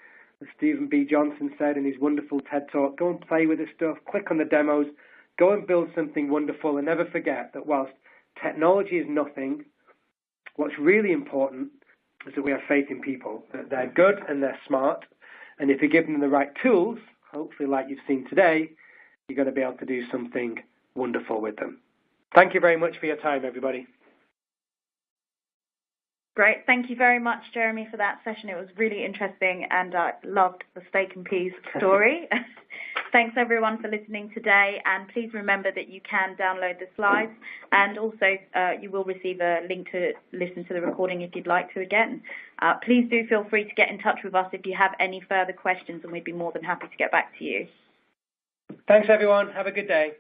As Stephen B. Johnson said in his wonderful TED Talk, go and play with this stuff. Click on the demos. Go and build something wonderful. And never forget that whilst technology is nothing, what's really important is that we have faith in people, that they're good and they're smart. And if you give them the right tools, hopefully like you've seen today, you're going to be able to do something wonderful with them. Thank you very much for your time, everybody. Great. Thank you very much, Jeremy, for that session. It was really interesting, and I loved the steak and peas story. Thanks, everyone, for listening today. And please remember that you can download the slides, and also you will receive a link to listen to the recording if you'd like to again. Please do feel free to get in touch with us if you have any further questions, and we'd be more than happy to get back to you. Thanks, everyone. Have a good day.